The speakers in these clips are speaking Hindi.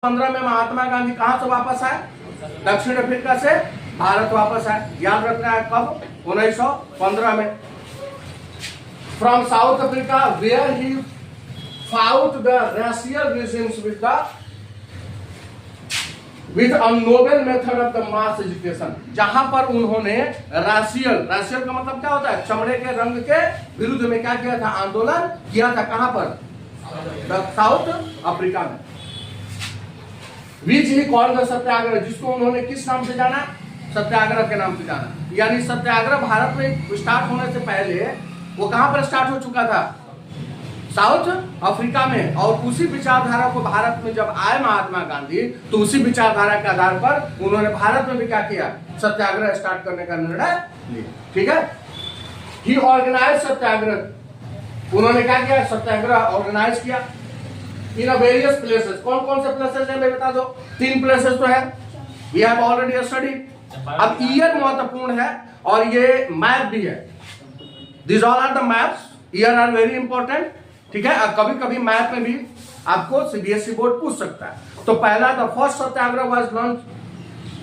15 में महात्मा गांधी कहां से वापस आए? दक्षिण अफ्रीका से भारत वापस आए। याद रखना है कब? 1915 में। From South Africa where he fought the racial regimes with a novel method of the mass education। जहां पर उन्होंने राशियल का मतलब क्या होता है? चमड़े के रंग के विरुद्ध में क्या किया था? आंदोलन किया था। कहां पर? साउथ अफ्रीका में। विच ही कॉल्ड द सत्याग्रह, जिसको उन्होंने किस नाम से जाना? सत्याग्रह के नाम से जाना। यानी सत्याग्रह भारत में स्टार्ट होने से पहले वो कहां पर स्टार्ट हो चुका था? साउथ अफ्रीका में। और उसी विचारधारा को भारत में जब आए महात्मा गांधी, तो उसी विचारधारा के आधार पर उन्होंने भारत में भी क्या किया? सत्याग्रह स्टार्ट करने का निर्णय लिया। ठीक है। ही ऑर्गेनाइज सत्याग्रह, उन्होंने क्या किया? सत्याग्रह ऑर्गेनाइज किया इन वेरियस प्लेसेस। कौन कौन से प्लेसेस है मैं बता दो? 3 प्लेसेस तो है, वी हैव ऑलरेडी स्टडीड। अब ईयर महत्वपूर्ण है और ये मैप भी है। This all are the maps, year are very important. ठीक है। अब कभी कभी मैप में भी आपको सीबीएसई बोर्ड पूछ सकता है। तो पहला the first satyagraha was launch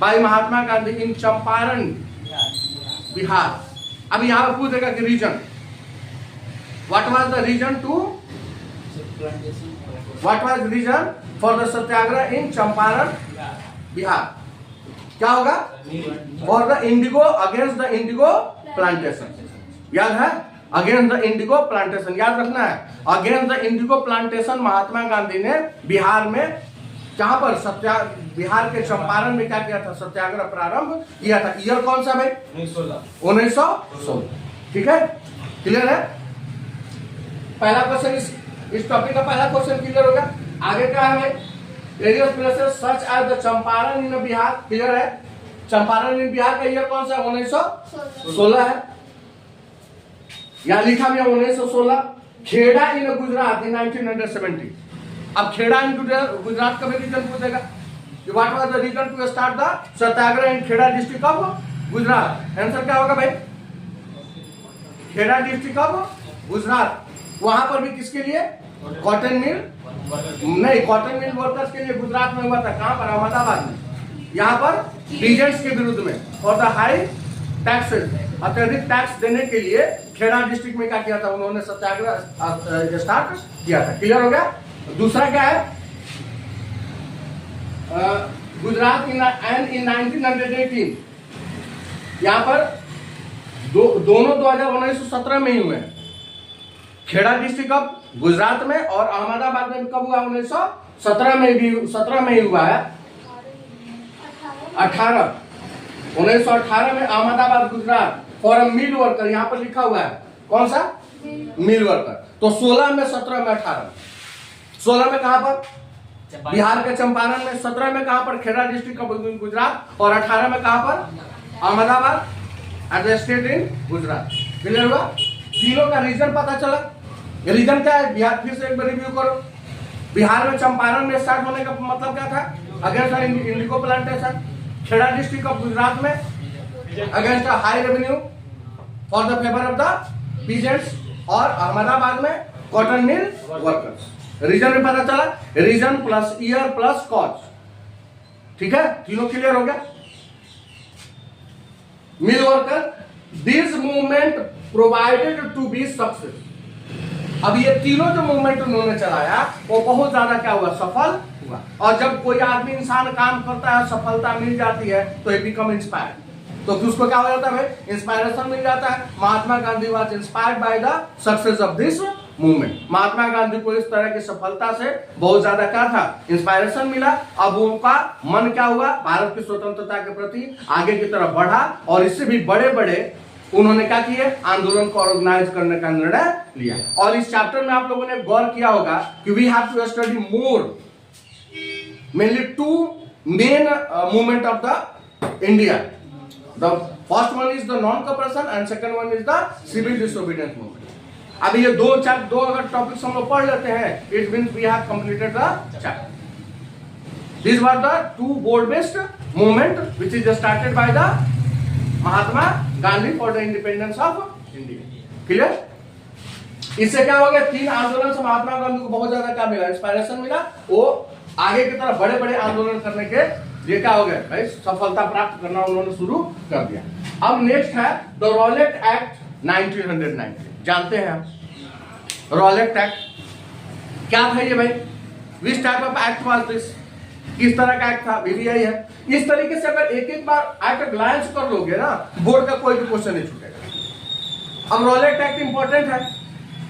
by Mahatma Gandhi in Champaran, Bihar. अब यहां पर पूछेगा कि reason, what was the reason to, what was reason for the satyagraha in Champaran, Bihar? क्या होगा? For the indigo, against the indigo plantation. याद है? अगेंस्ट द इंडिगो प्लांटेशन, याद रखना है। Against the indigo plantation Mahatma Gandhi ने बिहार में, जहां पर बिहार के चंपारण में क्या किया था? सत्याग्रह प्रारंभ किया था। ईयर कौन सा भाई? 1916। ठीक है, क्लियर है? पहला क्वेश्चन इस टॉपिक का पहला क्वेश्चन क्लियर हो गया। आगे क्या है भाई? Various places such as the Champaran in Bihar. Clear है? चंपारण इन बिहार का ईयर कौन सा है? 1916 है। यहां लिखा भी है 1916। खेड़ा इन गुजरात इन 1970। अब खेड़ा इन गुजरात का भी रीजन पूछेगा। What was the reason to start the satyagraha in Kheda district of Gujarat? Answer क्या होगा भाई? Kheda district of Gujarat. वहां पर भी किसके लिए? कॉटन मिल नहीं, कॉटन मिल वर्कर्स के लिए गुजरात में हुआ था। कहां पर? अहमदाबाद में। यहाँ पर पीजेंट्स के विरुद्ध में फॉर द हाई टैक्सेस, अत्यधिक टैक्स देने के लिए खेड़ा डिस्ट्रिक्ट में क्या किया था? उन्होंने सत्याग्रह स्टार्ट किया था। क्लियर हो गया? दूसरा क्या है? गुजरात इन 1918। यहाँ पर दोनों 1917 में ही हुए। खेड़ा डिस्ट्रिक्ट ऑफ गुजरात में और अहमदाबाद में कब हुआ? 1917 में भी, 17 में ही हुआ है। 1918 में Ahmedabad Gujarat for a mill worker, यहाँ पर लिखा हुआ है। कौन सा? Mill worker. तो 16 में, 17 में, 18। 16 में कहां पर? बिहार के चंपारण में। 17 में कहां पर? Kheda district of Gujarat. और 18 में कहां पर? Ahmedabad at the state in Gujarat. Clear हुआ? तीनों का रीजन पता चला। ये रीजन क्या है? बिहार, फिर से एक बार रिव्यू करो। बिहार में चंपारण में स्टार्ट होने का मतलब क्या था? Against indigo plantation. Kheda district of Gujarat में against high revenue for the favour of the peasants. और अहमदाबाद में कॉटन मिल वर्कर्स। रीजन भी पता चला। Reason plus year plus cause. ठीक है, तीनों क्लियर हो गया। Mill worker, this movement provided to be success. अब ये तीनों जो मूवमेंट उन्होंने चलाया वो बहुत ज्यादा क्या हुआ? सफल हुआ। और जब कोई आदमी, इंसान काम करता है, सफलता मिल जाती है, तो ये बिकम इंस्पायर्ड। तो उसको क्या हो जाता है? इंस्पायरेशन मिल जाता है। Mahatma Gandhi was inspired by the success of this movement. Mahatma Gandhi को इस तरह की सफलता से बहुत ज्यादा क्या था? इंस्पायरेशन मिला। अब उनका मन क्या हुआ? भारत की स्वतंत्रता के प्रति आगे की तरफ बढ़ा। और इससे भी बड़े बड़े उन्होंने क्या किए? आंदोलन को ऑर्गेनाइज करने का निर्णय लिया। और इस चैप्टर में आप लोगों ने गौर किया होगा कि we have to study more mainly 2 main movement of the India. The first one is the non cooperation and second one is the civil disobedience movement. अब ये दो अगर टॉपिक्स हम लोग पढ़ लेते हैं, it means we have completed the chapter. This were the 2 board based movement which is started by the Mahatma Gandhi for the independence of India. Clear? इससे क्या हो गया? 3 आंदोलन से महात्मा गांधी को बहुत ज्यादा क्या मिला? इंस्पायरेशन मिला। वो आगे की तरफ बड़े बड़े आंदोलन करने के लिए क्या हो गया भाई, सफलता प्राप्त करना उन्होंने शुरू कर दिया। अब नेक्स्ट है द रॉलेट एक्ट 1990। जानते हैं आप रॉलेट एक्ट क्या था ये भाई? Which type of act was this? किस तरह का एक्ट था? भी यही है। इस तरीके से अगर एक एक बार एट ग्लांस कर लोगे ना, बोर्ड का कोई भी क्वेश्चन नहीं छूटेगा। अब रॉलेट एक्ट इंपॉर्टेंट है,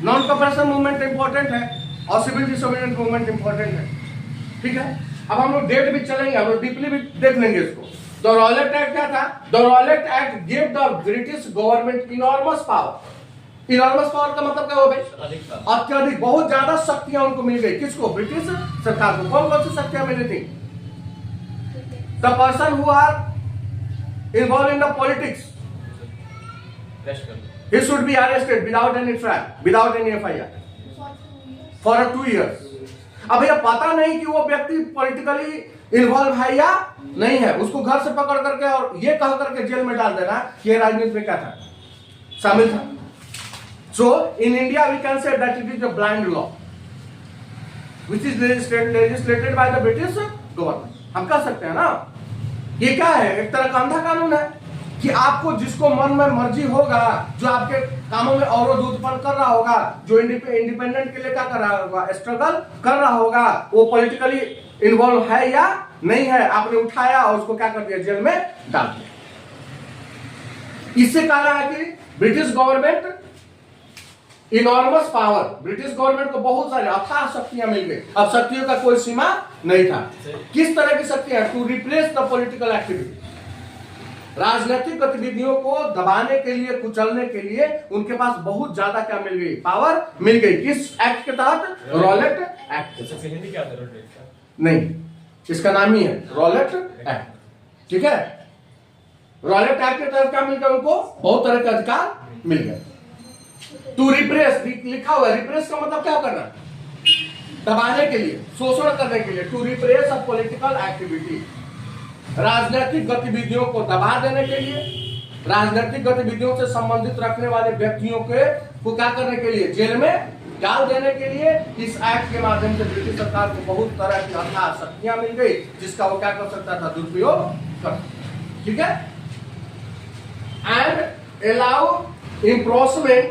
नॉन कॉपरेशन मूवमेंट इंपॉर्टेंट है और सिविल डिसोबीडिएंट मूवमेंट इंपॉर्टेंट है। ठीक है, अब हम लोग डेट भी चलेंगे, हम लोग डीपली भी देख लेंगे इसको। द रॉलेट एक्ट क्या था? The Rowlatt act give the British government enormous power. Enormous power का मतलब क्या हो भाई? अत्यधिक, बहुत ज्यादा शक्तियां उनको मिल गई। किसको? ब्रिटिश सरकार को। कौन कौन सी शक्तियां मिली थी? The person who are involve in the politics, he should be arrested without any trial, without any FIR for 2 years। अब ये पता नहीं कि वो व्यक्ति पॉलिटिकली इन्वॉल्व है या नहीं है, उसको घर से पकड़ करके और ये कह करके जेल में डाल देना कि ये राजनीति में क्या था, शामिल था। So in India we can say that it is a blind law which is legislated by the British government. हम कह सकते हैं ना, ये क्या है? एक तरह का अंधा कानून है कि आपको जिसको मन में मर्जी होगा, जो आपके कामों में अवरोध उत्पन्न कर रहा होगा, जो इंडिपेंडेंट के लिए क्या कर रहा होगा, स्ट्रगल कर रहा होगा, वो पॉलिटिकली इन्वॉल्व है या नहीं है, आपने उठाया और उसको क्या कर दिया, जेल में डाल दिया। इससे कहा रहा है कि British government enormous power, British government को बहुत सारी अथाह शक्तियां मिल गई। अब शक्तियों का कोई सीमा नहीं था। किस तरह की शक्तियां? To replace the political activity, राजनीतिक गतिविधियों को दबाने के लिए, कुचलने के लिए उनके पास बहुत ज्यादा क्या मिल गई, पावर मिल गई। किस एक्ट के तहत? Rowlatt act. हिंदी क्या था? नहीं, इसका नाम ही है रॉलेट एक्ट। ठीक है, रॉलेट एक्ट के तहत क्या मिल गया उनको? बहुत तरह के अधिकार मिल गए। टू रिप्रेस लिखा हुआ है, रिप्रेस का मतलब क्या करना? दबाने के लिए, शोषण करने के लिए। To repress a political activity, राजनीतिक गतिविधियों को दबा देने के लिए, राजनीतिक गतिविधियों से संबंधित रखने वाले व्यक्तियों को क्या करने के लिए, जेल में डाल देने के लिए इस एक्ट के माध्यम से ब्रिटिश सरकार को बहुत तरह की अथाह शक्तियां मिल गई, जिसका वो क्या कर सकता था, दुरुपयोग कर। ठीक है, and allow encroachment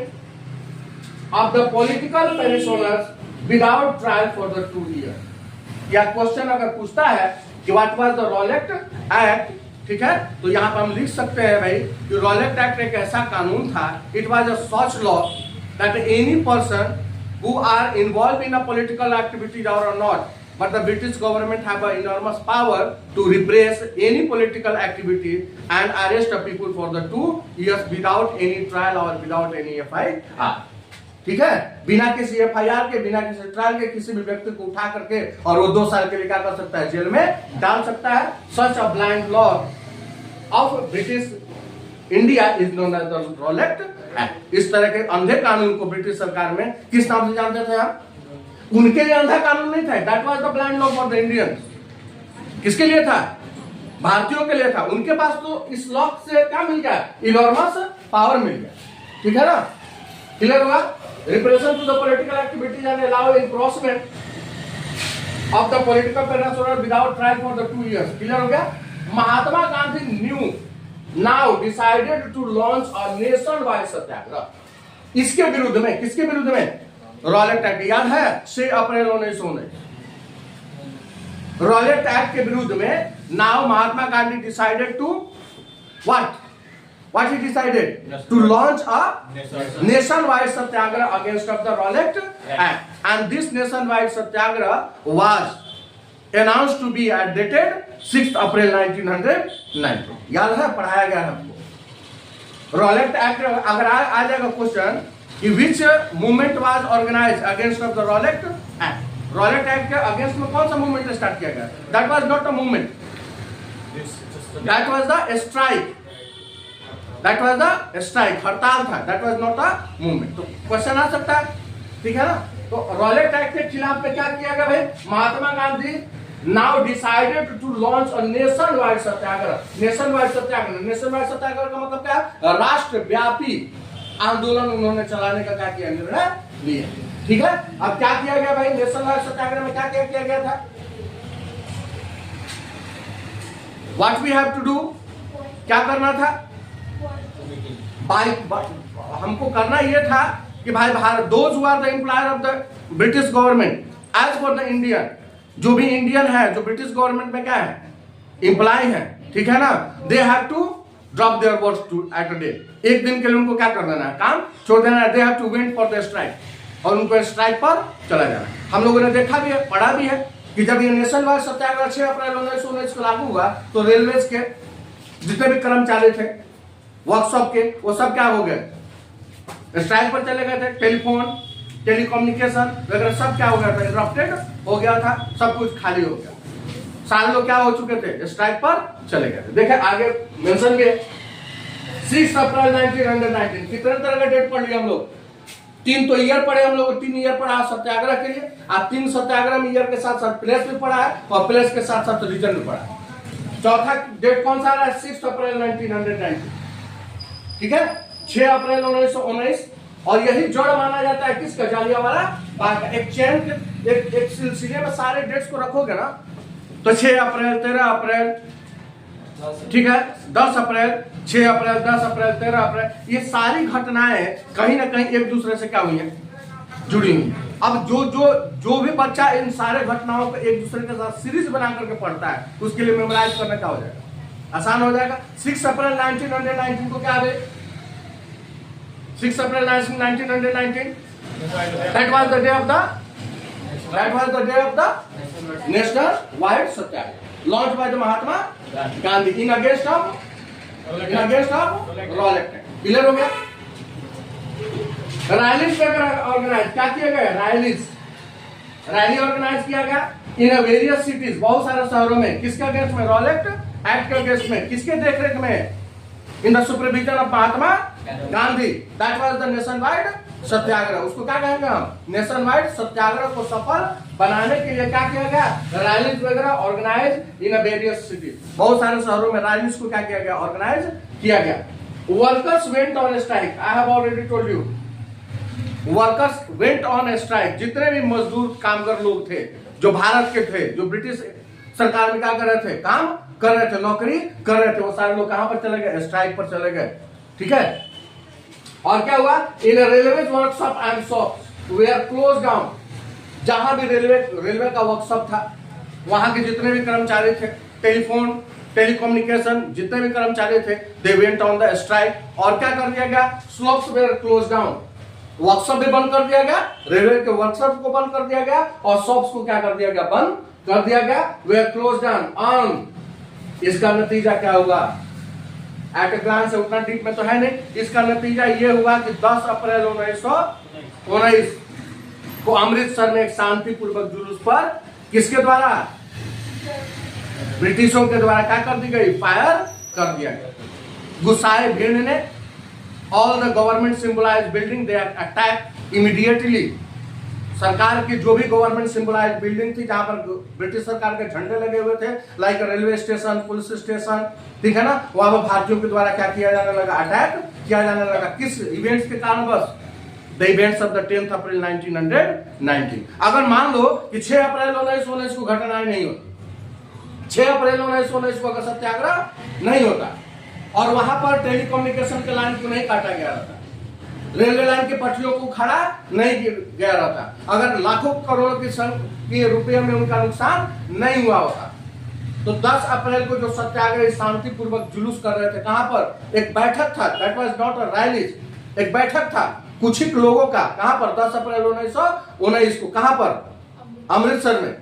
of the political prisoners without trial for the 2 years। या क्वेश्चन अगर पूछता है कि what was the Rowlatt act, ठीक है, तो यहां पर हम लिख सकते हैं भाई कि रॉलेट एक्ट एक ऐसा कानून था, it was a such law that any person who are involved in a political activity or not, but the British government have an enormous power to repress any political activity and arrest the people for the 2 years without any trial or without any FIR। ठीक है, बिना किसी FIR के, बिना किसी ट्रायल के किसी भी व्यक्ति को उठा करके और वो 2 साल के लिए क्या कर सकता है, जेल में डाल सकता है। Such a blind law of British India is known as the Rowlatt act. इस तरह के अंधे कानून को ब्रिटिश सरकार में किस नाम से जानते थे आप? उनके लिए अंधा कानून नहीं था, that was the blind law for the Indians. किसके लिए था? भारतीयों के लिए था। उनके पास तो इस लॉ से क्या मिल गया, इनॉर्मस पावर मिल गया। ठीक है ना, क्लियर हुआ? Repression to the political activities and allow encroachment of the political prisoner without trial for the 2 years। Clear हो गया? Mahatma Gandhi new now decided to launch a nationwide satyagraha. इसके विरुद्ध में, किसके विरुद्ध में? Rowlatt act. याद है 6 अप्रैल 1919 रॉलेट एक्ट के विरुद्ध में now Mahatma Gandhi decided to what he decided to launch a nationwide satyagrah against of the Rowlatt Act, and this nationwide satyagrah was announced to be at dated 6 April 1990। याद है, पढ़ाया गया है आपको। रॉलेट एक्ट अगर आ जाएगा क्वेश्चन कि which movement was organized against of the Rowlatt act. Rowlatt act के अगेंस्ट में कौन सा मूवमेंट स्टार्ट किया गया? That was not a movement, that was the strike, that was the strike, हड़ताल था, that was not a movement. तो क्वेश्चन आ सकता है, ठीक है ना। तो रॉलेट एक्ट के खिलाफ में क्या किया गया भाई? Mahatma Gandhi now decided to launch a nationwide satyagraha. Nationwide satyagraha, nationwide satyagraha का मतलब क्या है? राष्ट्रव्यापी आंदोलन उन्होंने चलाने का क्या किया, निर्णय लिया। ठीक है, अब क्या किया गया भाई नेशन वाइड सत्याग्रह में? क्या किया गया था? What we have to do, क्या करना था, हमको करना यह था कि भाई Bharat, those who are the employer of the British government as for the Indian, जो भी इंडियन है, जो ब्रिटिश गवर्नमेंट में क्या है, एम्प्लॉय है, ठीक है ना, they have to drop their work to at a day, एक दिन के लिए उनको क्या कर देना है, काम छोड़ देना है, they have to wait for the strike, और उनको स्ट्राइक पर चला जाना। हम लोगों ने देखा भी है, पढ़ा भी है कि जब ये नेशनल वाइड सत्याग्रह 6 अप्रैल 1919 को लागू हुआ तो रेलवेज के जितने भी कर्मचारी थे वर्कशॉप के, वो सब क्या हो गए, स्ट्राइक पर चले गए थे। टेलीफोन, टेलीकम्युनिकेशन वगैरह सब क्या हो गया था, इंटरप्टेड हो गया था, सब कुछ खाली हो गया, सारे लोग क्या हो चुके थे, स्ट्राइक पर चले गए थे। देखिए आगे मेंशन भी है 6 अप्रैल 1919, कितने तरह का डेट पढ़ लिया हम लोग, 3 तो ईयर पढ़े हम लोग, 3 ईयर पढ़ा सत्याग्रह के लिए, आप 3 सत्याग्रह में ईयर के साथ साथ प्लेस भी पढ़ा है और प्लेस के साथ साथ रीजन भी पढ़ा है। चौथा डेट कौन सा है, 6 अप्रैल 1919, ठीक है, 6 अप्रैल 1919, और यही जड़ माना जाता है किसका, जालियांवाला बाग का। एक चैन के एक सिलसिले में सारे डेट्स को रखोगे ना तो 6 अप्रैल, 13 अप्रैल, ठीक है, 10 अप्रैल, 6 अप्रैल, 10 अप्रैल, 13 अप्रैल, ये सारी घटनाएं कहीं ना कहीं एक दूसरे से क्या हुई है, जुड़ी हुई। अब जो भी बच्चा इन सारे घटनाओं को एक दूसरे के साथ सीरीज बना करके पढ़ता है उसके लिए मेमोराइज करना क्या हो जाएगा, आसान हो जाएगा। 6 अप्रैल 1919 को क्या है, 6 अप्रैल 1919 that was the day of the national wide Satyagraha launched by the Mahatma Gandhi in against of Rowlatt Act। Clear हो गया। रैलीज ऑर्गेनाइज क्या किया गया, रैली ऑर्गेनाइज किया गया इन वेरियस सिटीज, बहुत सारे शहरों में, किसके अगेंस्ट में, रॉलेट एक्ट के अगेंस्ट में, किसके देखरेख में, in the supervision of Mahatma Gandhi. That was the nationwide satyagraha, उसको क्या कहेंगे हम, नेशन वाइड सत्याग्रह को सफल बनाने के लिए क्या किया गया, रैलीज वगैरह ऑर्गेनाइज इन वेरियस सिटीज, बहुत सारे शहरों में रैलीज को क्या किया गया, ऑर्गेनाइज किया गया। Workers went on strike, I have already told you, workers went on strike, जितने भी मजदूर कामगार लोग थे जो भारत के थे, जो ब्रिटिश सरकार में क्या कर रहे थे, काम कर रहे थे, नौकरी कर रहे थे, वो सारे लोग कहां पर चले गए, स्ट्राइक पर चले गए, ठीक है। और क्या हुआ, in railway workshop and shops were close down, जहां भी रेलवे का वर्कशॉप था वहां के जितने भी कर्मचारी थे, टेलीफोन, टेलीकम्युनिकेशन जितने भी कर्मचारी थे, they went on the strike. और क्या कर दिया गया, shops were close down, workshop भी बंद कर दिया गया, रेलवे के वर्कशॉप को बंद कर दिया गया, और शॉप्स को क्या कर दिया गया, बंद कर दिया गया, वे क्लोज डाउन ऑन। इसका नतीजा क्या हुआ, एट ए ग्लांस से उतना डीप में तो है नहीं, इसका नतीजा ये हुआ कि 10 अप्रैल 1919 को अमृतसर में एक शांतिपूर्वक जुलूस पर किसके द्वारा, ब्रिटिशों के द्वारा क्या कर दी गई, फायर कर दिया गया। गुस्साए भीड़ ने all the government symbolized building they attack immediately, सरकार की जो भी गवर्नमेंट सिंबलाइज्ड बिल्डिंग थी जहां पर ब्रिटिश सरकार के झंडे लगे हुए थे, like railway station, police station, ठीक है ना, वहां पर भारतीयों के द्वारा क्या किया जाने लगा, अटैक किया जाने लगा। किस इवेंट्स के कारण, बस the events of the 10th अप्रैल 1919। अगर मान लो कि 6 अप्रैल 1919 को घटनाएं नहीं होती, 6 अप्रैल 1919 को अगर सत्याग्रह नहीं होता और वहां पर टेलीकम्युनिकेशन के लाइन को नहीं काटा गया रहता, रेलवे लाइन की पटरियों को खड़ा नहीं गया रहता, अगर लाखों करोड़ों के रुपये में उनका नुकसान नहीं हुआ होता, तो 10 अप्रैल को जो सत्याग्रह शांतिपूर्वक जुलूस कर रहे थे, कहां पर, एक बैठक था, that was not a rally, एक बैठक था कुछ ही लोगों का, कहां पर, 10 अप्रैल 1919 को, कहां पर, अमृतसर में,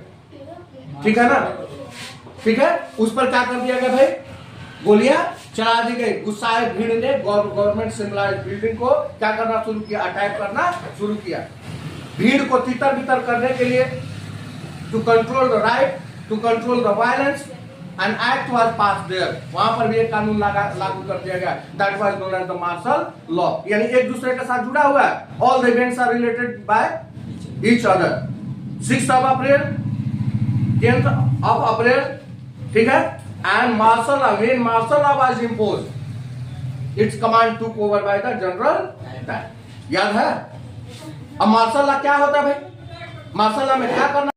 ठीक है ना, ठीक है। उस पर क्या कर दिया गया भाई, गोलियां चला दी गई। गुस्साए भीड़ ने गवर्नमेंट सिंबलाइज्ड बिल्डिंग को क्या करना शुरू किया, अटैक करना शुरू किया। भीड़ को तितर बितर करने के लिए, to control the riot, to control the violence, an act was pass there, वहां पर भी एक कानून लागू कर दिया गया, that was known as the martial law, यानी एक दूसरे के साथ जुड़ा हुआ है, all the events are related by each other. 6 April, 10th April, ठीक है, and martial law, when martial law was imposed, its command took over by the general that, याद है। अब मार्शल लॉ क्या होता है भाई, मार्शल लॉ में क्या करना